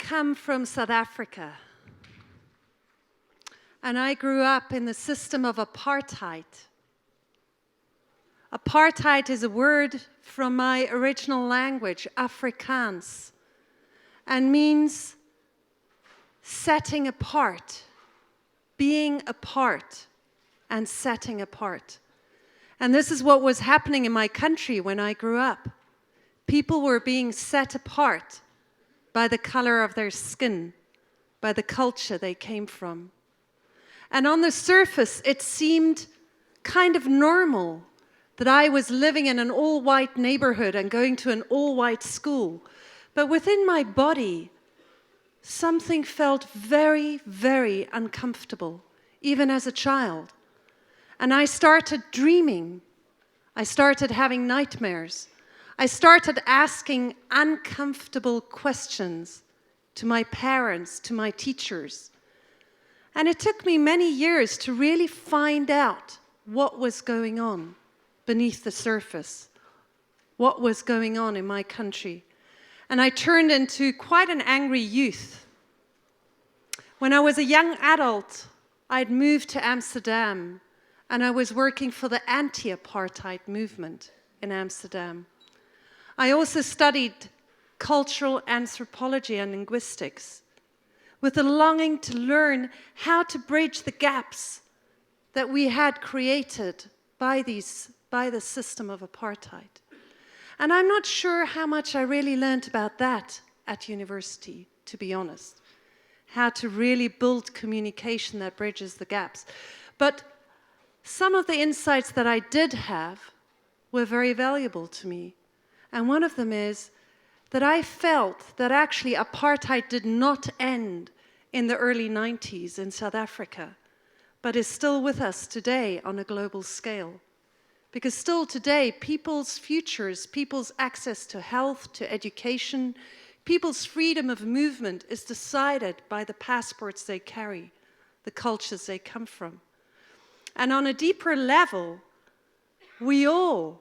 come from South Africa, and I grew up in the system of apartheid. Apartheid is a word from my original language, Afrikaans, and means setting apart, being apart, and setting apart. And this is what was happening in my country when I grew up. People were being set apart by the color of their skin, by the culture they came from. And on the surface, it seemed kind of normal that I was living in an all-white neighborhood and going to an all-white school. But within my body, something felt very, very uncomfortable, even as a child. And I started dreaming. I started having nightmares. I started asking uncomfortable questions to my parents, to my teachers. And it took me many years to really find out what was going on beneath the surface, what was going on in my country. And I turned into quite an angry youth. When I was a young adult, I'd moved to Amsterdam, and I was working for the anti-apartheid movement in Amsterdam. I also studied cultural anthropology and linguistics with a longing to learn how to bridge the gaps that we had created by the system of apartheid. And I'm not sure how much I really learned about that at university, to be honest. How to really build communication that bridges the gaps. But some of the insights that I did have were very valuable to me. And one of them is that I felt that actually apartheid did not end in the early 90s in South Africa, but is still with us today on a global scale. Because still today, people's futures, people's access to health, to education, people's freedom of movement is decided by the passports they carry, the cultures they come from. And on a deeper level, we all,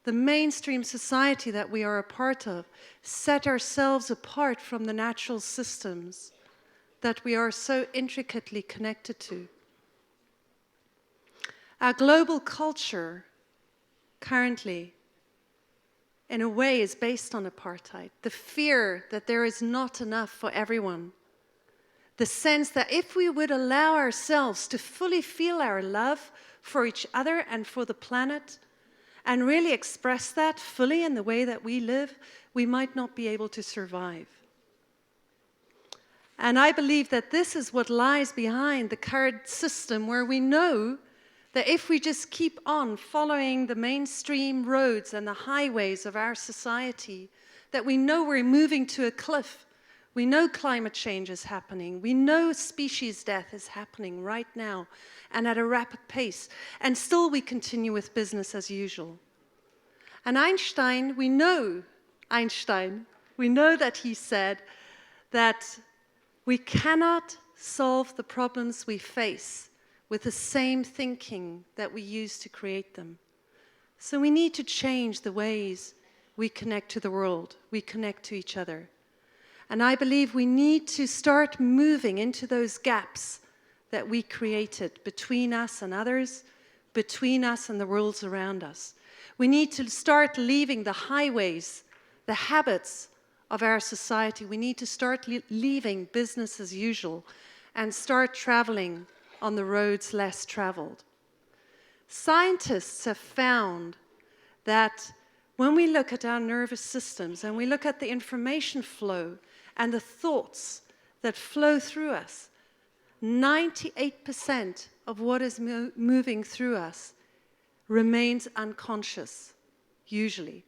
the mainstream society that we are a part of, set ourselves apart from the natural systems that we are so intricately connected to. Our global culture currently, in a way, is based on apartheid. The fear that there is not enough for everyone. The sense that if we would allow ourselves to fully feel our love for each other and for the planet, and really express that fully in the way that we live, we might not be able to survive. And I believe that this is what lies behind the current system, where we know that if we just keep on following the mainstream roads and the highways of our society, that we know we're moving to a cliff. We know climate change is happening. We know species death is happening right now and at a rapid pace. And still we continue with business as usual. And Einstein, we know that he said that we cannot solve the problems we face with the same thinking that we use to create them. So we need to change the ways we connect to the world, we connect to each other. And I believe we need to start moving into those gaps that we created between us and others, between us and the worlds around us. We need to start leaving the highways, the habits of our society. We need to start leaving business as usual and start traveling on the roads less traveled. Scientists have found that when we look at our nervous systems and we look at the information flow and the thoughts that flow through us, 98% of what is moving through us remains unconscious, usually.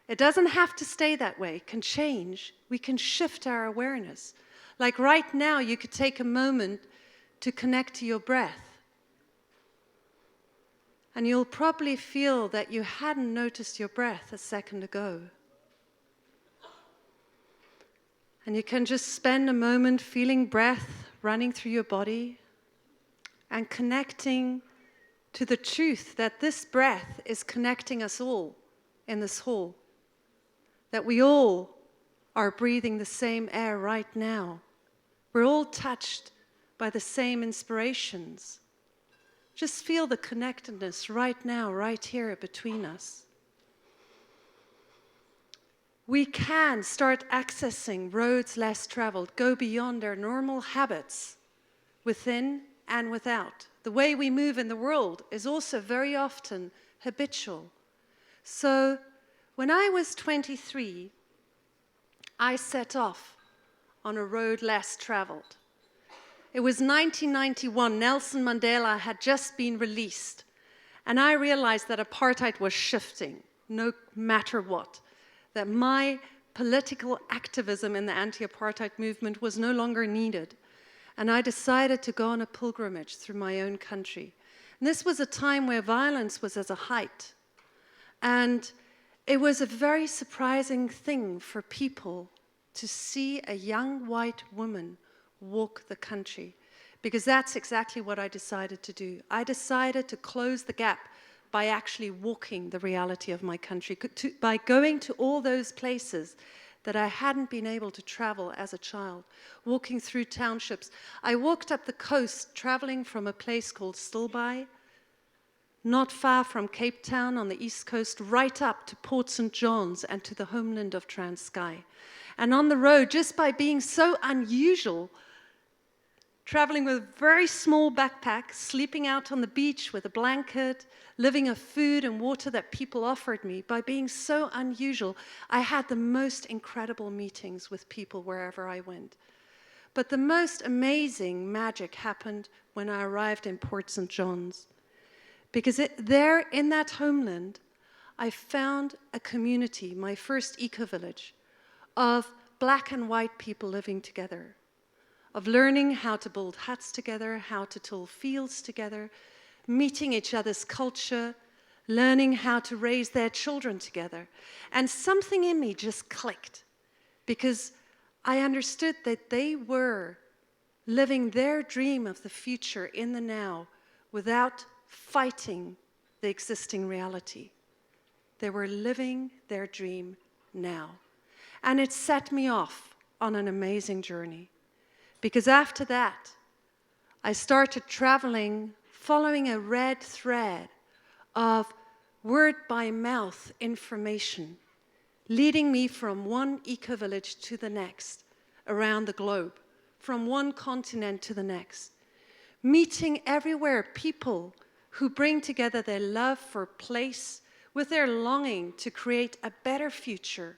It doesn't have to stay that way. It can change. We can shift our awareness. Like right now, you could take a moment to connect to your breath. And you'll probably feel that you hadn't noticed your breath a second ago. And you can just spend a moment feeling breath running through your body and connecting to the truth that this breath is connecting us all in this hall. That we all are breathing the same air right now. We're all touched by the same inspirations. Just feel the connectedness right now, right here between us. We can start accessing roads less traveled, go beyond our normal habits, within and without. The way we move in the world is also very often habitual. So when I was 23, I set off on a road less traveled. It was 1991, Nelson Mandela had just been released, and I realized that apartheid was shifting, no matter what, that my political activism in the anti-apartheid movement was no longer needed, and I decided to go on a pilgrimage through my own country. And this was a time where violence was at a height, and it was a very surprising thing for people to see a young white woman walk the country, because that's exactly what I decided to do. I decided to close the gap by actually walking the reality of my country, by going to all those places that I hadn't been able to travel as a child, walking through townships. I walked up the coast, traveling from a place called Stilbaai, not far from Cape Town on the east coast, right up to Port St. John's and to the homeland of Transkei. And on the road, just by being so unusual, traveling with a very small backpack, sleeping out on the beach with a blanket, living off food and water that people offered me, by being so unusual, I had the most incredible meetings with people wherever I went. But the most amazing magic happened when I arrived in Port St. John's. Because there in that homeland, I found a community, my first eco-village, of black and white people living together, of learning how to build huts together, how to till fields together, meeting each other's culture, learning how to raise their children together. And something in me just clicked, because I understood that they were living their dream of the future in the now without fighting the existing reality. They were living their dream now. And it set me off on an amazing journey. Because after that, I started traveling, following a red thread of word-by-mouth information, leading me from one eco-village to the next, around the globe, from one continent to the next, meeting everywhere people who bring together their love for place with their longing to create a better future,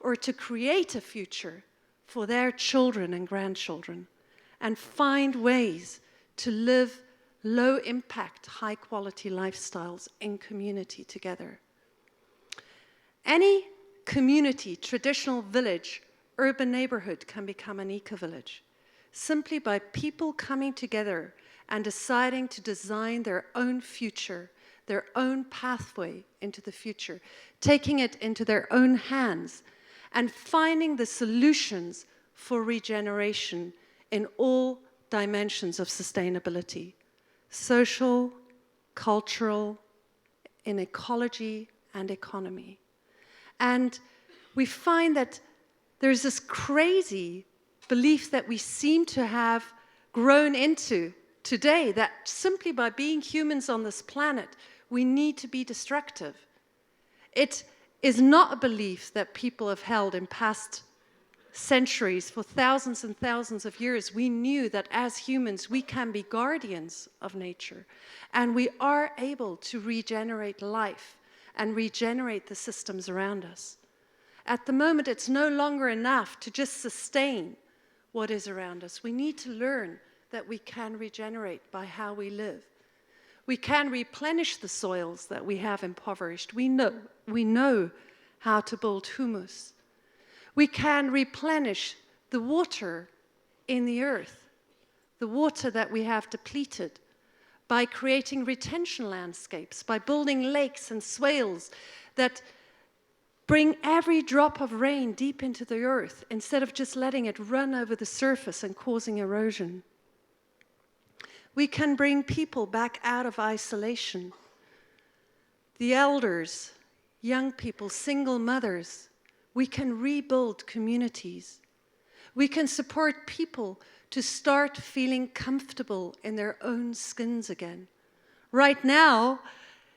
or to create a future for their children and grandchildren, and find ways to live low-impact, high-quality lifestyles in community together. Any community, traditional village, urban neighborhood can become an eco-village, simply by people coming together and deciding to design their own future, their own pathway into the future, taking it into their own hands, and finding the solutions for regeneration in all dimensions of sustainability: social, cultural, in ecology and economy. And we find that there's this crazy belief that we seem to have grown into today, that simply by being humans on this planet, we need to be destructive. It is not a belief that people have held in past centuries. For thousands and thousands of years, we knew that as humans, we can be guardians of nature, and we are able to regenerate life and regenerate the systems around us. At the moment, it's no longer enough to just sustain what is around us. We need to learn that we can regenerate by how we live. We can replenish the soils that we have impoverished. We know how to build humus. We can replenish the water in the earth, the water that we have depleted, by creating retention landscapes, by building lakes and swales that bring every drop of rain deep into the earth instead of just letting it run over the surface and causing erosion. We can bring people back out of isolation. The elders, young people, single mothers, We can rebuild communities. We can support people to start feeling comfortable in their own skins again. Right now,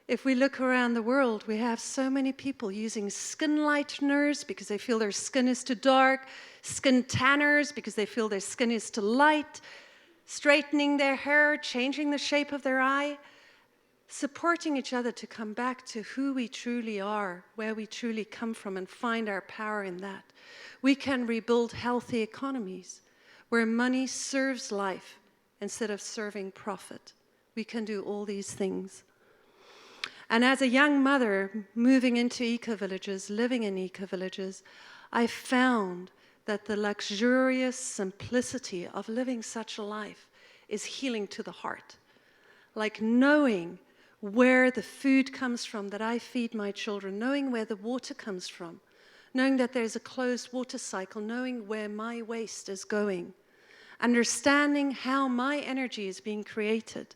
if we look around the world, we have so many people using skin lighteners because they feel their skin is too dark, skin tanners because they feel their skin is too light, straightening their hair, changing the shape of their eye, supporting each other to come back to who we truly are, where we truly come from, and find our power in that. We can rebuild healthy economies where money serves life instead of serving profit. We can do all these things. And as a young mother moving into ecovillages, living in ecovillages, I found that the luxurious simplicity of living such a life is healing to the heart. Like knowing where the food comes from that I feed my children, knowing where the water comes from, knowing that there's a closed water cycle, knowing where my waste is going, understanding how my energy is being created,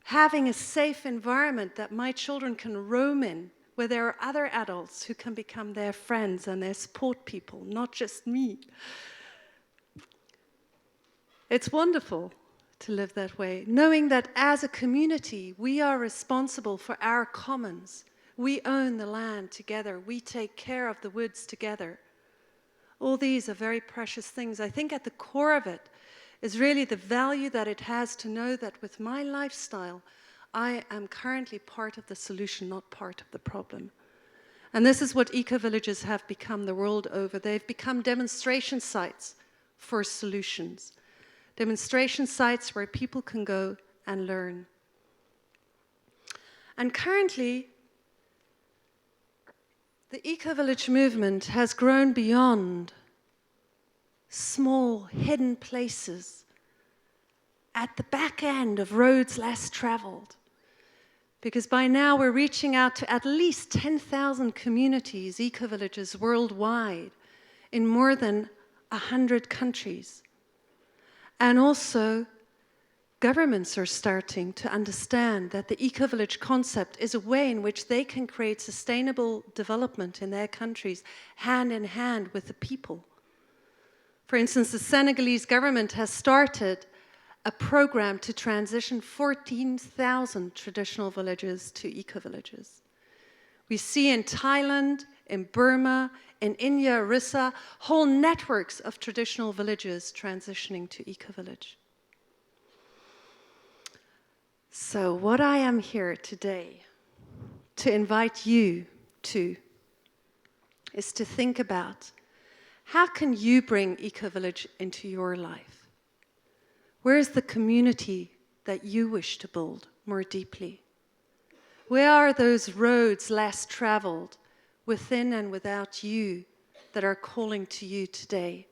having a safe environment that my children can roam in, where there are other adults who can become their friends and their support people, not just me. It's wonderful to live that way, knowing that as a community, we are responsible for our commons. We own the land together. We take care of the woods together. All these are very precious things. I think at the core of it is really the value that it has to know that with my lifestyle, I am currently part of the solution, not part of the problem. And this is what ecovillages have become the world over. They've become demonstration sites for solutions. Demonstration sites where people can go and learn. And currently, the ecovillage movement has grown beyond small, hidden places at the back end of roads less traveled. Because by now we're reaching out to at least 10,000 communities, ecovillages worldwide, in more than 100 countries. And also, governments are starting to understand that the ecovillage concept is a way in which they can create sustainable development in their countries, hand in hand with the people. For instance, the Senegalese government has started a program to transition 14,000 traditional villages to ecovillages. We see in Thailand, in Burma, in India, Orissa, whole networks of traditional villages transitioning to ecovillage. So what I am here today to invite you to is to think about how can you bring ecovillage into your life? Where is the community that you wish to build more deeply? Where are those roads less traveled within and without you that are calling to you today?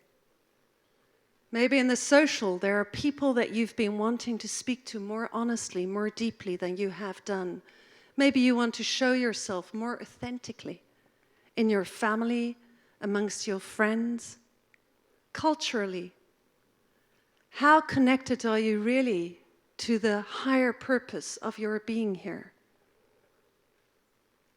Maybe in the social, there are people that you've been wanting to speak to more honestly, more deeply than you have done. Maybe you want to show yourself more authentically in your family, amongst your friends, culturally. How connected are you really to the higher purpose of your being here?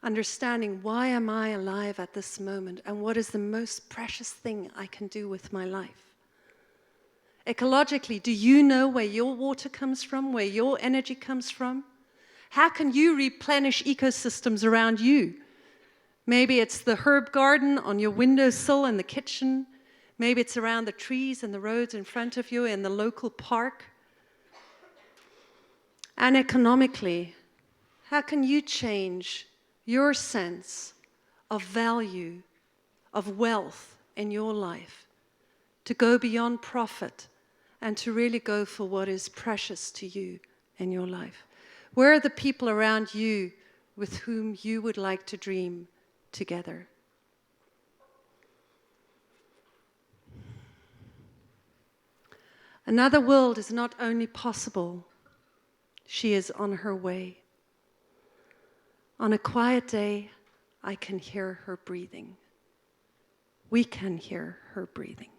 Understanding, why am I alive at this moment, and what is the most precious thing I can do with my life? Ecologically, do you know where your water comes from, where your energy comes from? How can you replenish ecosystems around you? Maybe it's the herb garden on your windowsill in the kitchen. Maybe it's around the trees and the roads in front of you in the local park. And economically, how can you change your sense of value, of wealth in your life, to go beyond profit and to really go for what is precious to you in your life? Where are the people around you with whom you would like to dream together? Another world is not only possible, she is on her way. On a quiet day, I can hear her breathing. We can hear her breathing.